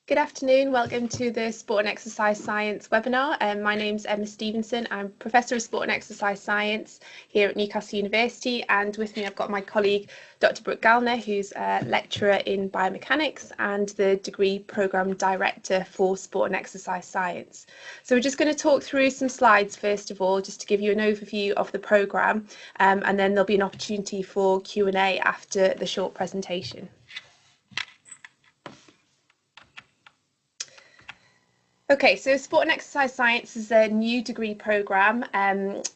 Good afternoon, welcome to the Sport and Exercise Science webinar. My name's Emma Stevenson. I'm Professor of Sport and Exercise Science here at Newcastle University, and with me I've got my colleague Dr. Brook Galna, who's a lecturer in biomechanics and the degree programme director for Sport and Exercise Science. So we're just going to talk through some slides first of all, just to give you an overview of the programme, and then there'll be an opportunity for Q&A after the short presentation. Okay, so Sport and Exercise Science is a new degree programme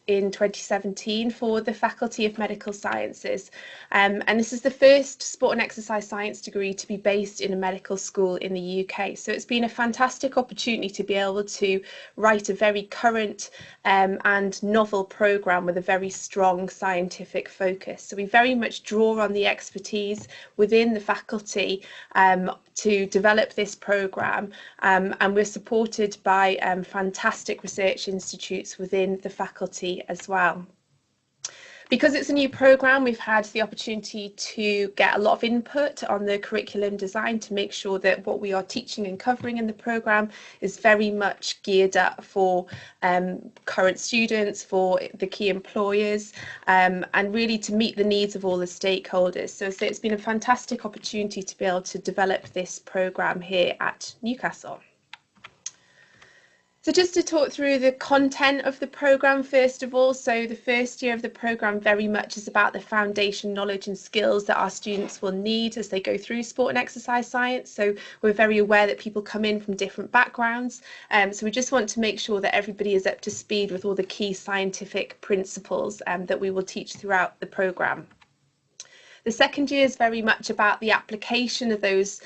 in 2017 for the Faculty of Medical Sciences. And this is the first Sport and Exercise Science degree to be based in a medical school in the UK. So it's been a fantastic opportunity to be able to write a very current and novel programme with a very strong scientific focus. So we very much draw on the expertise within the faculty to develop this programme, and we're supported by fantastic research institutes within the faculty as well. Because it's a new programme, we've had the opportunity to get a lot of input on the curriculum design to make sure that what we are teaching and covering in the programme is very much geared up for current students, for the key employers, and really to meet the needs of all the stakeholders. So it's been a fantastic opportunity to be able to develop this programme here at Newcastle. So just to talk through the content of the programme first of all, so the first year of the programme very much is about the foundation knowledge and skills that our students will need as they go through sport and exercise science. So we're very aware that people come in from different backgrounds, so we just want to make sure that everybody is up to speed with all the key scientific principles that we will teach throughout the programme. The second year is very much about the application of those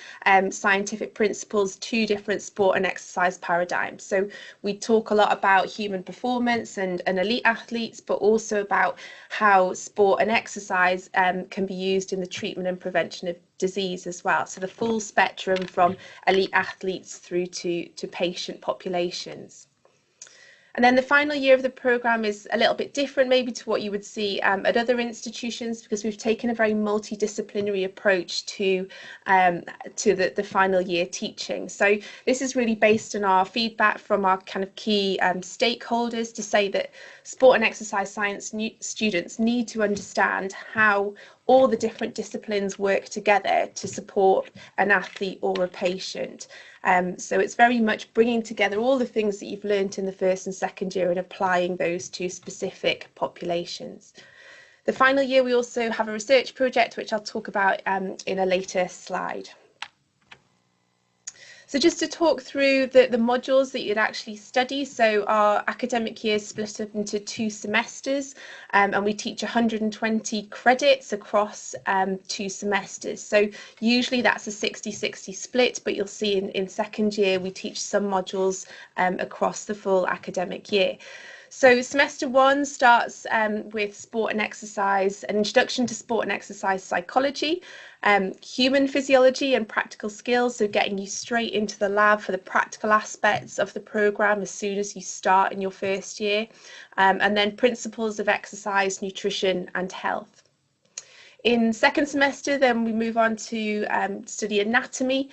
scientific principles to different sport and exercise paradigms. So we talk a lot about human performance and elite athletes, but also about how sport and exercise can be used in the treatment and prevention of disease as well. So the full spectrum from elite athletes through to patient populations. And then the final year of the programme is a little bit different maybe to what you would see at other institutions, because we've taken a very multidisciplinary approach to the final year teaching. So this is really based on our feedback from our kind of key stakeholders to say that sport and exercise science students need to understand how all the different disciplines work together to support an athlete or a patient. So it's very much bringing together all the things that you've learnt in the first and second year and applying those to specific populations. The final year we also have a research project which I'll talk about in a later slide. So just to talk through the modules that you'd actually study, so our academic year is split up into 2 semesters, and we teach 120 credits across 2 semesters. So usually that's a 60-60 split, but you'll see in second year we teach some modules across the full academic year. So semester 1 starts with sport and exercise, an introduction to sport and exercise psychology, human physiology and practical skills, so getting you straight into the lab for the practical aspects of the programme as soon as you start in your first year, and then principles of exercise, nutrition and health. In second semester then we move on to study anatomy,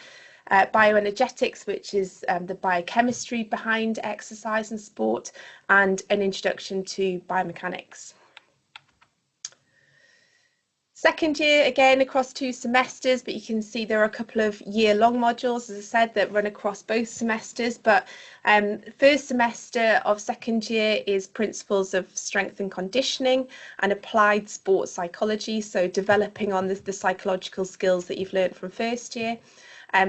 bioenergetics, which is the biochemistry behind exercise and sport, and an introduction to biomechanics. Second year, again, across 2 semesters, but you can see there are a couple of year-long modules, as I said, that run across both semesters. But first semester of second year is principles of strength and conditioning and applied sports psychology, so developing on the psychological skills that you've learned from first year.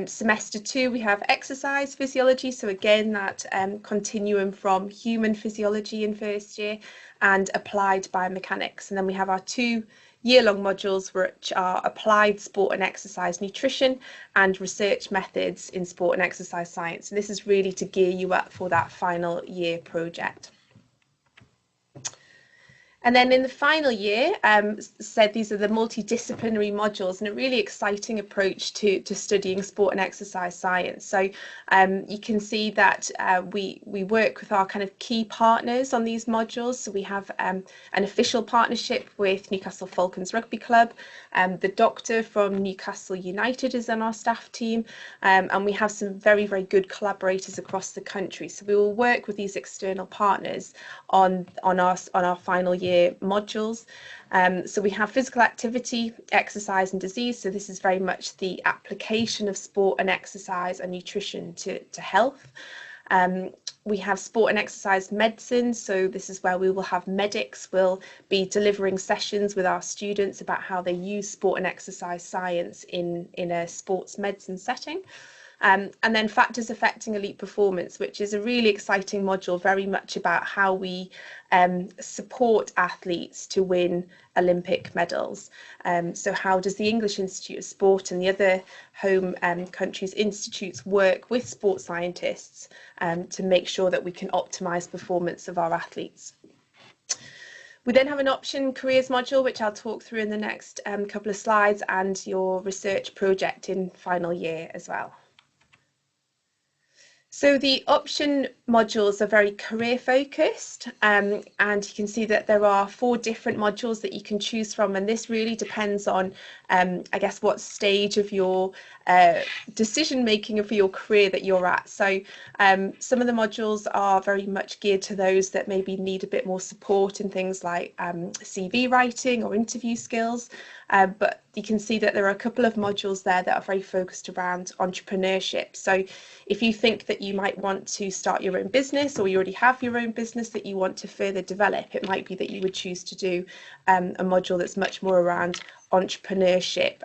Semester 2 we have exercise physiology, so again that continuum from human physiology in first year and applied biomechanics, and then we have our 2 year-long modules which are applied sport and exercise nutrition and research methods in sport and exercise science, and this is really to gear you up for that final year project. And then in the final year, said these are the multidisciplinary modules and a really exciting approach to studying sport and exercise science. So you can see that we work with our kind of key partners on these modules. So we have an official partnership with Newcastle Falcons Rugby Club. The doctor from Newcastle United is on our staff team, and we have some very, very good collaborators across the country. So we will work with these external partners on our final year modules. So we have physical activity, exercise and disease. So this is very much the application of sport and exercise and nutrition to health. We have sport and exercise medicine. So this is where we will have medics will be delivering sessions with our students about how they use sport and exercise science in a sports medicine setting. And then factors affecting elite performance, which is a really exciting module, very much about how we support athletes to win Olympic medals. So how does the English Institute of Sport and the other home countries' institutes work with sports scientists to make sure that we can optimise performance of our athletes? We then have an option careers module, which I'll talk through in the next couple of slides, and your research project in final year as well. So the option modules are very career focused, and you can see that there are 4 different modules that you can choose from, and this really depends on I guess what stage of your decision making for your career that you're at. So some of the modules are very much geared to those that maybe need a bit more support in things like CV writing or interview skills, but you can see that there are a couple of modules there that are very focused around entrepreneurship. So if you think that you might want to start your own business, or you already have your own business that you want to further develop, it might be that you would choose to do a module that's much more around entrepreneurship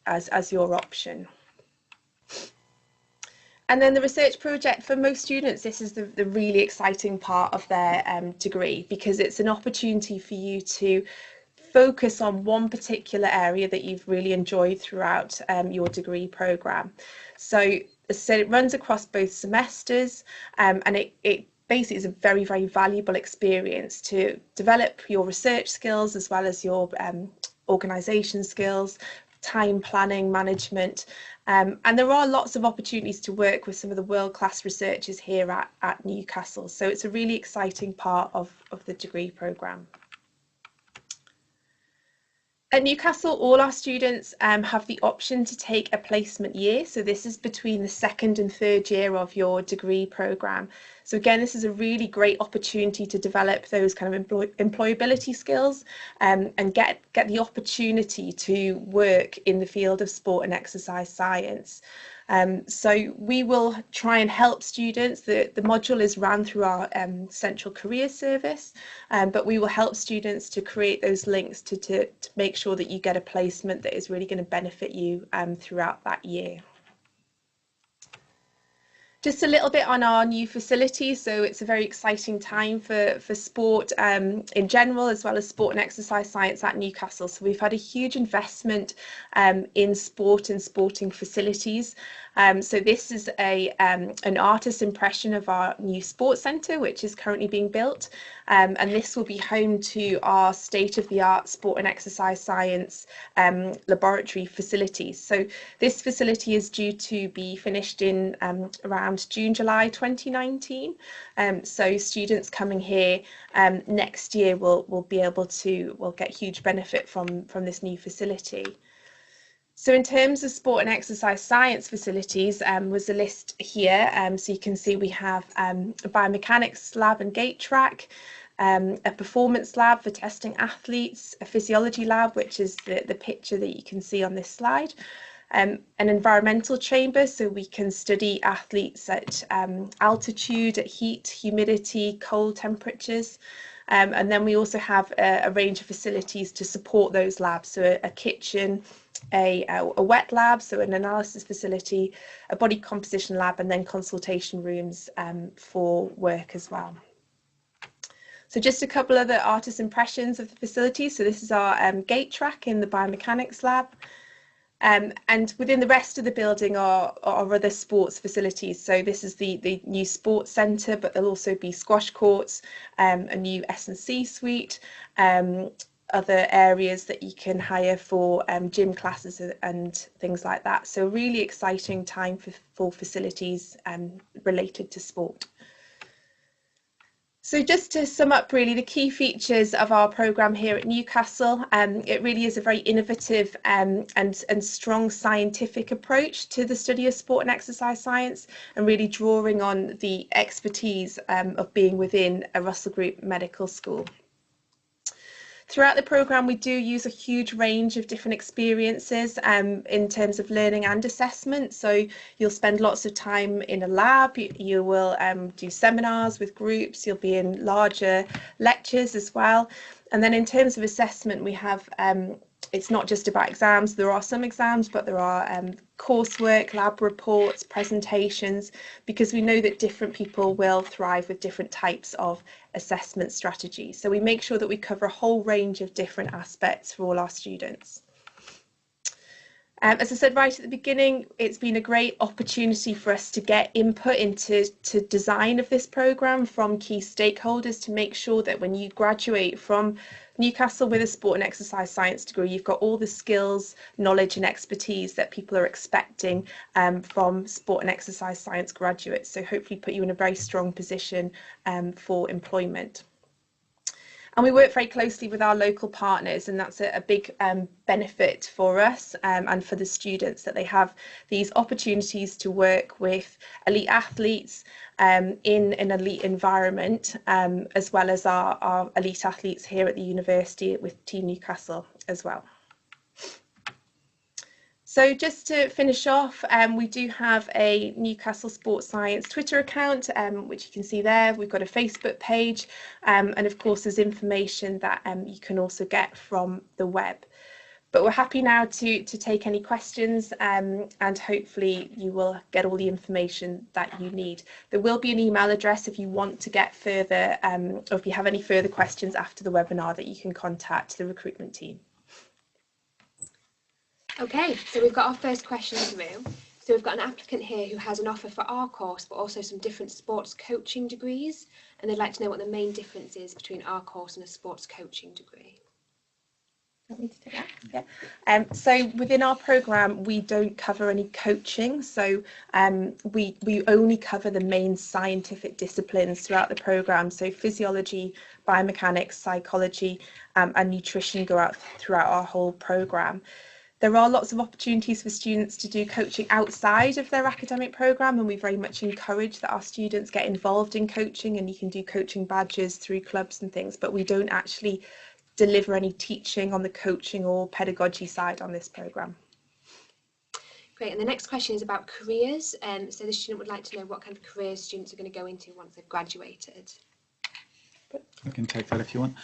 as your option. And then the research project, for most students, this is the really exciting part of their degree, because it's an opportunity for you to focus on one particular area that you've really enjoyed throughout your degree programme. So as I said, it runs across both semesters, and it basically is a very, very valuable experience to develop your research skills as well as your organisation skills, time planning, management, and there are lots of opportunities to work with some of the world-class researchers here at Newcastle. So it's a really exciting part of the degree programme. At Newcastle, all our students have the option to take a placement year. So this is between the 2nd and 3rd year of your degree programme. So again, this is a really great opportunity to develop those kind of employability skills and get the opportunity to work in the field of sport and exercise science. So we will try and help students. The module is run through our central career service, but we will help students to create those links to make sure that you get a placement that is really going to benefit you throughout that year. Just a little bit on our new facility. So it's a very exciting time for sport in general, as well as sport and exercise science at Newcastle. So we've had a huge investment in sport and sporting facilities. So this is an artist's impression of our new sports centre, which is currently being built. And this will be home to our state-of-the-art sport and exercise science laboratory facilities. So this facility is due to be finished in around June, July 2019. So students coming here next year will be able to get huge benefit from this new facility. So in terms of sport and exercise science facilities, was a list here. So you can see we have a biomechanics lab and gait track, a performance lab for testing athletes, a physiology lab, which is the picture that you can see on this slide, an environmental chamber, so we can study athletes at altitude, at heat, humidity, cold temperatures. And then we also have a range of facilities to support those labs, so a kitchen, a wet lab, so an analysis facility, a body composition lab, and then consultation rooms for work as well. So just a couple of the artist impressions of the facility. So this is our gait track in the biomechanics lab. And within the rest of the building are other sports facilities. So this is the new sports centre, but there'll also be squash courts, a new S&C suite, other areas that you can hire for gym classes and things like that. So really exciting time for facilities related to sport. So just to sum up really the key features of our programme here at Newcastle, it really is a very innovative and strong scientific approach to the study of sport and exercise science, and really drawing on the expertise of being within a Russell Group medical school. Throughout the programme, we do use a huge range of different experiences in terms of learning and assessment. So you'll spend lots of time in a lab, you will do seminars with groups, you'll be in larger lectures as well. And then in terms of assessment, we have it's not just about exams. There are some exams, but there are coursework, lab reports, presentations, because we know that different people will thrive with different types of assessment strategies. So we make sure that we cover a whole range of different aspects for all our students. As I said right at the beginning, it's been a great opportunity for us to get input into design of this programme from key stakeholders, to make sure that when you graduate from Newcastle with a sport and exercise science degree, you've got all the skills, knowledge and expertise that people are expecting from sport and exercise science graduates. So hopefully put you in a very strong position for employment. And we work very closely with our local partners, and that's a big benefit for us and for the students, that they have these opportunities to work with elite athletes in an elite environment, as well as our elite athletes here at the university with Team Newcastle as well. So just to finish off, we do have a Newcastle Sports Science Twitter account, which you can see there. We've got a Facebook page, and of course there's information that you can also get from the web. But we're happy now to take any questions, and hopefully you will get all the information that you need. There will be an email address if you want to get further, or if you have any further questions after the webinar, that you can contact the recruitment team. Okay, so we've got our first question through. So we've got an applicant here who has an offer for our course, but also some different sports coaching degrees, and they'd like to know what the main difference is between our course and a sports coaching degree. Want me to take that? Yeah. So within our programme, we don't cover any coaching. So we only cover the main scientific disciplines throughout the programme. So physiology, biomechanics, psychology, and nutrition go out throughout our whole programme. There are lots of opportunities for students to do coaching outside of their academic programme, and we very much encourage that our students get involved in coaching, and you can do coaching badges through clubs and things, but we don't actually deliver any teaching on the coaching or pedagogy side on this programme. Great, and the next question is about careers. So the student would like to know what kind of careers students are going to go into once they've graduated. I can take that if you want.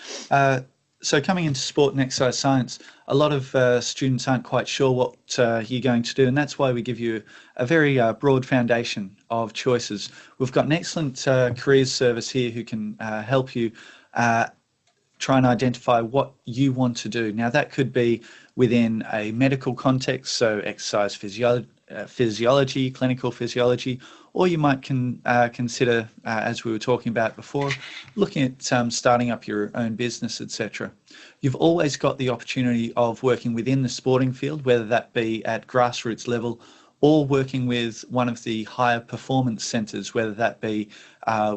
So coming into sport and exercise science, a lot of students aren't quite sure what you're going to do, and that's why we give you a very broad foundation of choices. We've got an excellent careers service here who can help you try and identify what you want to do. Now that could be within a medical context, so exercise physiology, clinical physiology, or you might consider, as we were talking about before, looking at starting up your own business, etc. You've always got the opportunity of working within the sporting field, whether that be at grassroots level or working with one of the higher performance centres, whether that be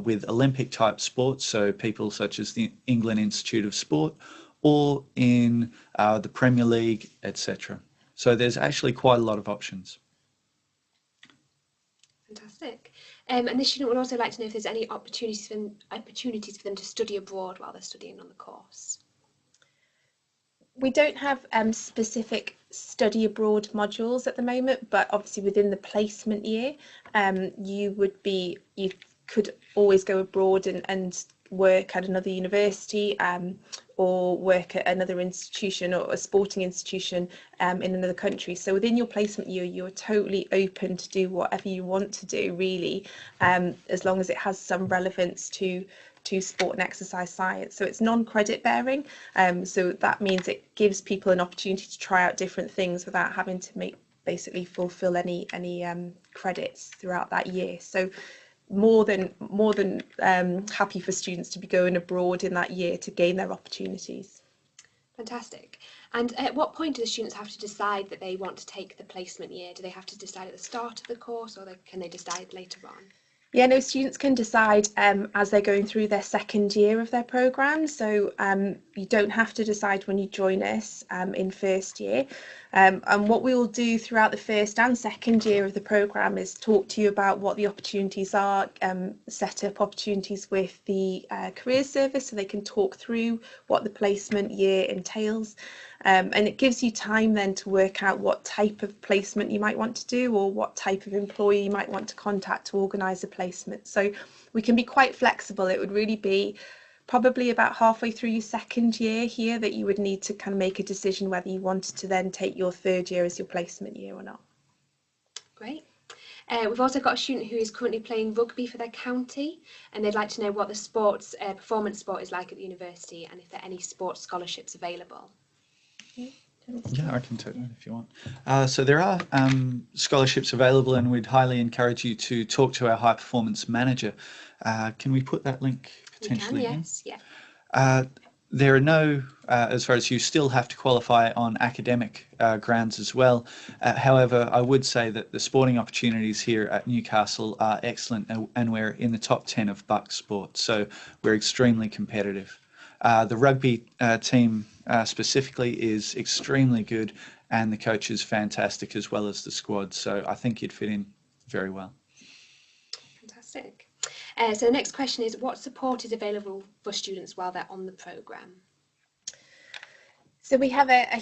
with Olympic type sports, so people such as the England Institute of Sport, or in the Premier League, etc. So there's actually quite a lot of options. Fantastic. And the student would also like to know if there's any opportunities for them to study abroad while they're studying on the course. We don't have specific study abroad modules at the moment, but obviously within the placement year, you could always go abroad and work at another university, or work at another institution or a sporting institution in another country. So within your placement year, you're totally open to do whatever you want to do, really, as long as it has some relevance to to sport and exercise science. So it's non-credit bearing. So that means it gives people an opportunity to try out different things without having to basically fulfill any credits throughout that year. So more than happy for students to be going abroad in that year to gain their opportunities. Fantastic. And at what point do the students have to decide that they want to take the placement year? Do they have to decide at the start of the course, or can they decide later on? Yeah, no, students can decide as they're going through their second year of their programme. So you don't have to decide when you join us in first year. And what we will do throughout the first and second year of the programme is talk to you about what the opportunities are, set up opportunities with the career service so they can talk through what the placement year entails. And it gives you time then to work out what type of placement you might want to do or what type of employee you might want to contact to organise a placement. So we can be quite flexible. It would really be probably about halfway through your second year here that you would need to kind of make a decision whether you wanted to then take your third year as your placement year or not. Great. We've also got a student who is currently playing rugby for their county, and they'd like to know what the sports performance sport is like at the university and if there are any sports scholarships available. Yeah, I can take that if you want. So there are scholarships available, and we'd highly encourage you to talk to our high performance manager. Can we put that link potentially? You can, yes, yeah. There are no, as far as you still have to qualify on academic grounds as well. However, I would say that the sporting opportunities here at Newcastle are excellent, and we're in the top 10 of Bucks sport, so we're extremely competitive. The rugby team specifically is extremely good, and the coach is fantastic as well as the squad, so I think you'd fit in very well. Fantastic. So the next question is, what support is available for students while they're on the programme? So we have a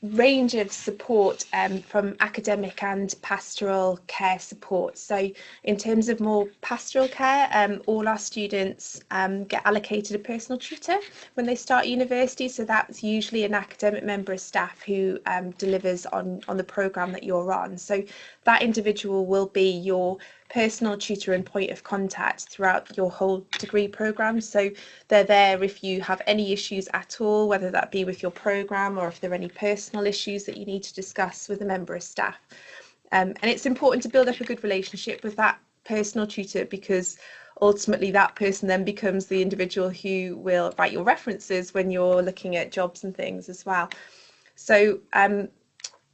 range of support from academic and pastoral care support. So in terms of more pastoral care, all our students get allocated a personal tutor when they start university. So that's usually an academic member of staff who delivers on the programme that you're on. So that individual will be your personal tutor and point of contact throughout your whole degree programme. So they're there if you have any issues at all, whether that be with your programme or if there are any personal issues that you need to discuss with a member of staff. And it's important to build up a good relationship with that personal tutor, because ultimately that person then becomes the individual who will write your references when you're looking at jobs and things as well. So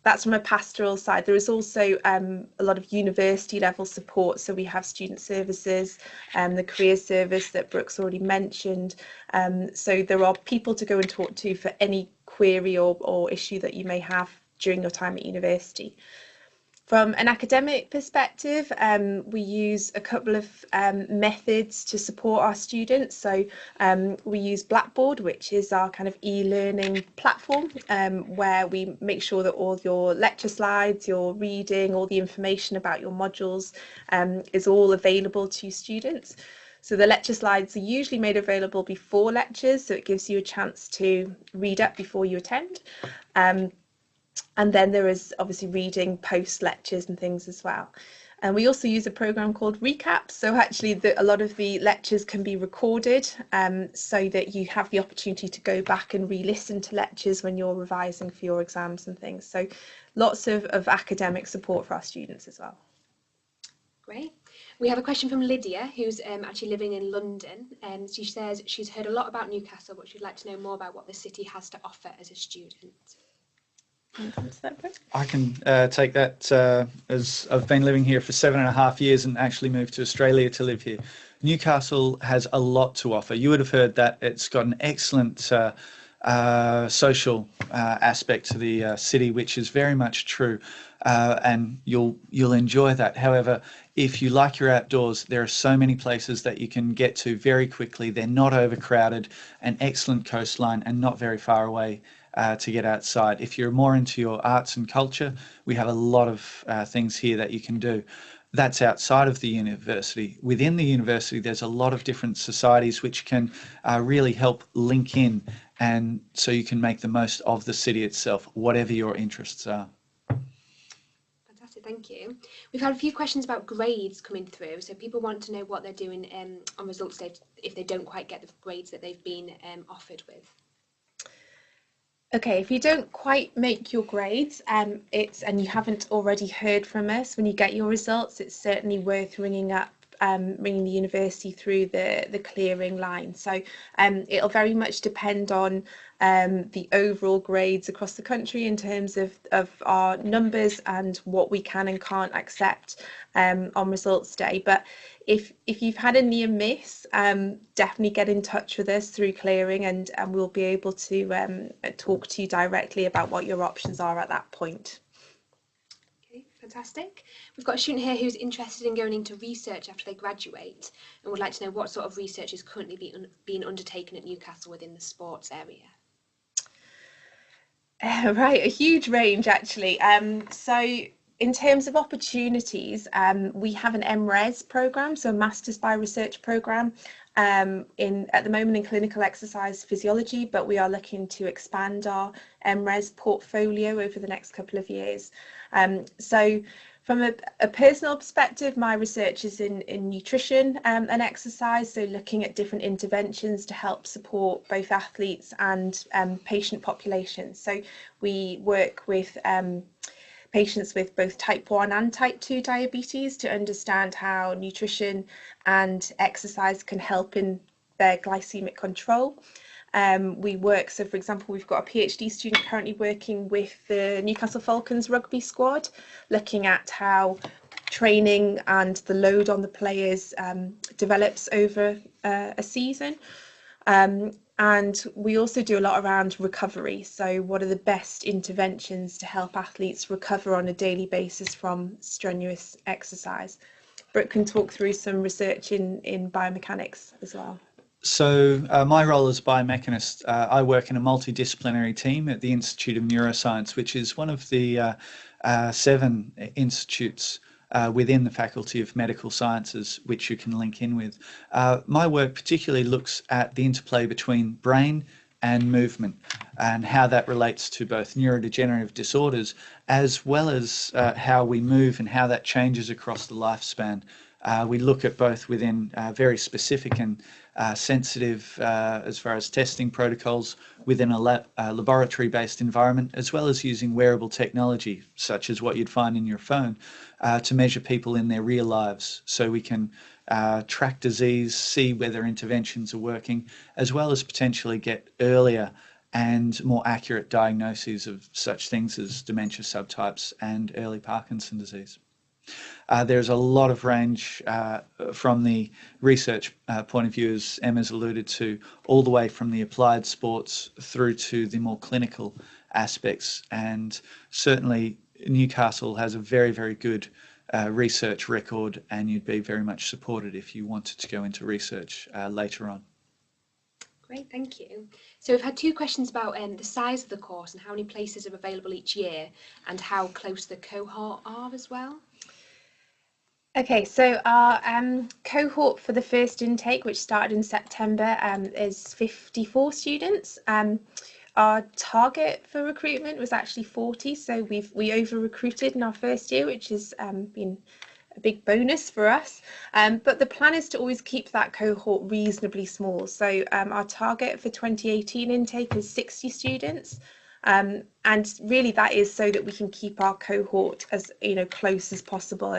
that's from a pastoral side. There is also a lot of university level support. So we have student services and the career service that Brook's already mentioned. So there are people to go and talk to for any query or issue that you may have during your time at university. From an academic perspective, we use a couple of methods to support our students. So we use Blackboard, which is our kind of e-learning platform, where we make sure that all your lecture slides, your reading, all the information about your modules is all available to students. So the lecture slides are usually made available before lectures, so it gives you a chance to read up before you attend. And then there is obviously reading post lectures and things as well. And we also use a program called Recap. So actually a lot of the lectures can be recorded so that you have the opportunity to go back and re-listen to lectures when you're revising for your exams and things. So lots of academic support for our students as well. Great. We have a question from Lydia, who's actually living in London. She says she's heard a lot about Newcastle, but she'd like to know more about what the city has to offer as a student. I can take that, as I've been living here for 7.5 years and actually moved to Australia to live here. Newcastle has a lot to offer. You would have heard that it's got an excellent social aspect to the city, which is very much true, and you'll enjoy that. However, if you like your outdoors, there are so many places that you can get to very quickly. They're not overcrowded, an excellent coastline, and not very far away to get outside. If you're more into your arts and culture, we have a lot of things here that you can do. That's outside of the university. Within the university, there's a lot of different societies which can really help link in, and so you can make the most of the city itself, whatever your interests are. Fantastic, thank you. We've had a few questions about grades coming through. So people want to know what they're doing on results day if they don't quite get the grades that they've been offered with. Okay, if you don't quite make your grades, and you haven't already heard from us when you get your results, it's certainly worth ringing the university through the clearing line. So it'll very much depend on the overall grades across the country in terms of our numbers and what we can and can't accept on results day. But if you've had a near miss, definitely get in touch with us through clearing, and we'll be able to talk to you directly about what your options are at that point. Okay, fantastic. We've got a student here who's interested in going into research after they graduate and would like to know what sort of research is currently being undertaken at Newcastle within the sports area. Right, a huge range actually. So in terms of opportunities, we have an MRes program, so a Masters by Research program at the moment in clinical exercise physiology, but we are looking to expand our MRes portfolio over the next couple of years. So from a personal perspective, my research is in nutrition and exercise, so looking at different interventions to help support both athletes and patient populations. So we work with patients with both type 1 and type 2 diabetes to understand how nutrition and exercise can help in their glycemic control. So for example, we've got a PhD student currently working with the Newcastle Falcons rugby squad, looking at how training and the load on the players develops over a season. And we also do a lot around recovery. So what are the best interventions to help athletes recover on a daily basis from strenuous exercise? Brook can talk through some research in biomechanics as well. So my role as biomechanist, I work in a multidisciplinary team at the Institute of Neuroscience, which is one of the 7 institutes within the Faculty of Medical Sciences, which you can link in with. My work particularly looks at the interplay between brain and movement and how that relates to both neurodegenerative disorders as well as how we move and how that changes across the lifespan. We look at both within very specific and sensitive as far as testing protocols within a laboratory-based environment, as well as using wearable technology, such as what you'd find in your phone, to measure people in their real lives. So we can track disease, see whether interventions are working, as well as potentially get earlier and more accurate diagnoses of such things as dementia subtypes and early Parkinson's disease. There's a lot of range from the research point of view, as Emma's alluded to, all the way from the applied sports through to the more clinical aspects. And certainly Newcastle has a very, very good research record, and you'd be very much supported if you wanted to go into research later on. Great, thank you. So we've had 2 questions about the size of the course and how many places are available each year and how close the cohort are as well. Okay, so our cohort for the first intake, which started in September, is 54 students. Our target for recruitment was actually 40, so we over-recruited in our first year, which has been a big bonus for us. But the plan is to always keep that cohort reasonably small. So our target for 2018 intake is 60 students. And really that is so that we can keep our cohort as close as possible,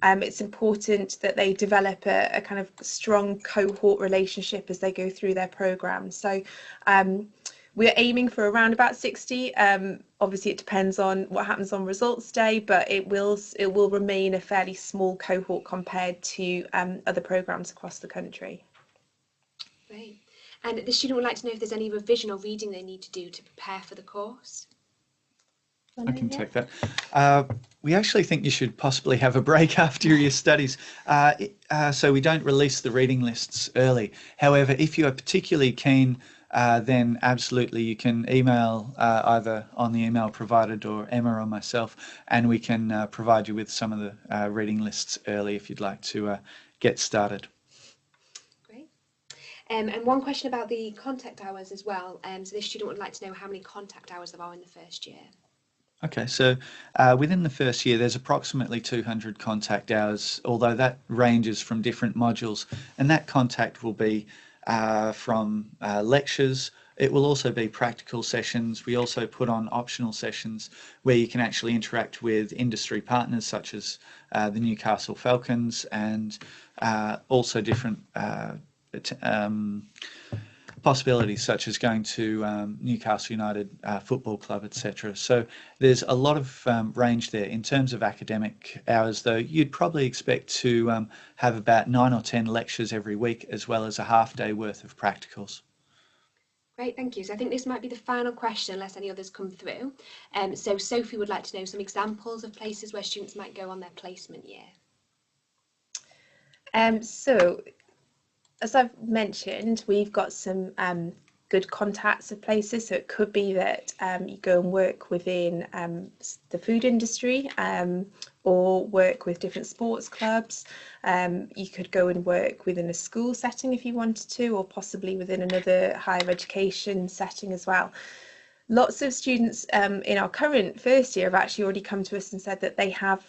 and it's important that they develop a kind of strong cohort relationship as they go through their program. So we're aiming for around about 60. Obviously it depends on what happens on results day, but it will remain a fairly small cohort compared to other programs across the country. Great. And the student would like to know if there's any revision or reading they need to do to prepare for the course. I can take that. We actually think you should possibly have a break after your studies, so we don't release the reading lists early. However, if you are particularly keen, then absolutely you can email either on the email provided or Emma or myself, and we can provide you with some of the reading lists early if you'd like to get started. And one question about the contact hours as well. So this student would like to know how many contact hours there are in the first year. Okay, so within the first year, there's approximately 200 contact hours, although that ranges from different modules, and that contact will be from lectures. It will also be practical sessions. We also put on optional sessions where you can actually interact with industry partners such as the Newcastle Falcons, and also different possibilities such as going to Newcastle United Football Club, etc. So there's a lot of range there. In terms of academic hours, though, you'd probably expect to have about 9 or 10 lectures every week, as well as a half day worth of practicals. Great, thank you. So I think this might be the final question, unless any others come through. So Sophie would like to know some examples of places where students might go on their placement year. So, as I've mentioned, we've got some good contacts of places. So it could be that you go and work within the food industry, or work with different sports clubs. You could go and work within a school setting if you wanted to, or possibly within another higher education setting as well. Lots of students in our current first year have actually already come to us and said that they have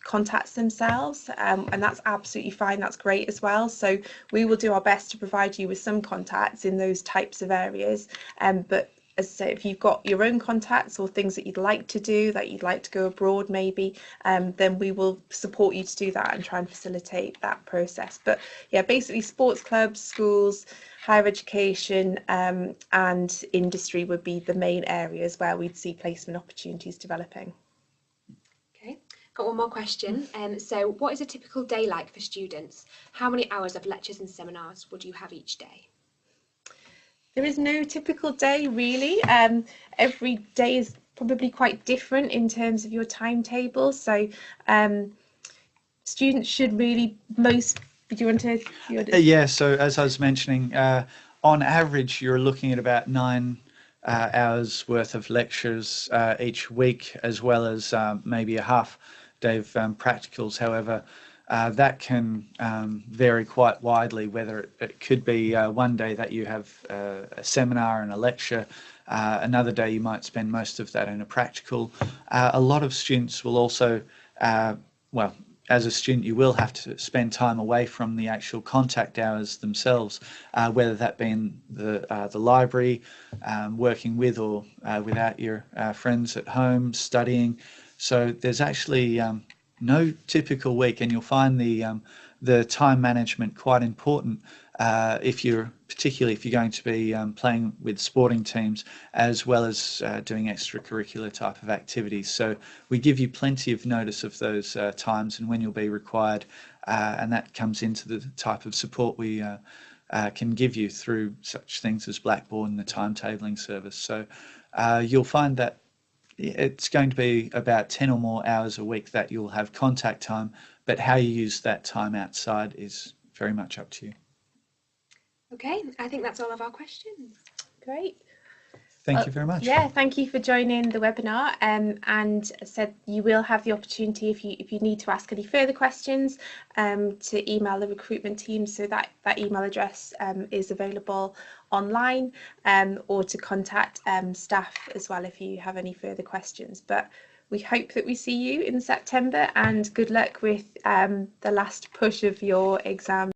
contacts themselves, and that's absolutely fine. That's great as well. So we will do our best to provide you with some contacts in those types of areas, but as I say, if you've got your own contacts or things that you'd like to do, that you'd like to go abroad maybe, then we will support you to do that and try and facilitate that process. But yeah, basically sports clubs, schools, higher education, and industry would be the main areas where we'd see placement opportunities developing. Got one more question. So what is a typical day like for students? How many hours of lectures and seminars would you have each day? There is no typical day really. Every day is probably quite different in terms of your timetable. So students should really do you want to? Yeah, so as I was mentioning, on average, you're looking at about 9 hours worth of lectures each week, as well as maybe a half day of practicals. However, that can vary quite widely, whether it could be one day that you have a seminar and a lecture, another day you might spend most of that in a practical. A lot of students will also, well, as a student, you will have to spend time away from the actual contact hours themselves, whether that be in the library, working with or without your friends at home, studying. So there's actually no typical week, and you'll find the time management quite important particularly if you're going to be playing with sporting teams, as well as doing extracurricular type of activities. So we give you plenty of notice of those times and when you'll be required, and that comes into the type of support we can give you through such things as Blackboard and the timetabling service. So you'll find that it's going to be about 10 or more hours a week that you'll have contact time, but how you use that time outside is very much up to you. Okay, I think that's all of our questions. Great. Thank you very much. Yeah, thank you for joining the webinar. And as I said, you will have the opportunity if you need to ask any further questions to email the recruitment team. So that email address is available online, or to contact staff as well if you have any further questions. But we hope that we see you in September, and good luck with the last push of your exam.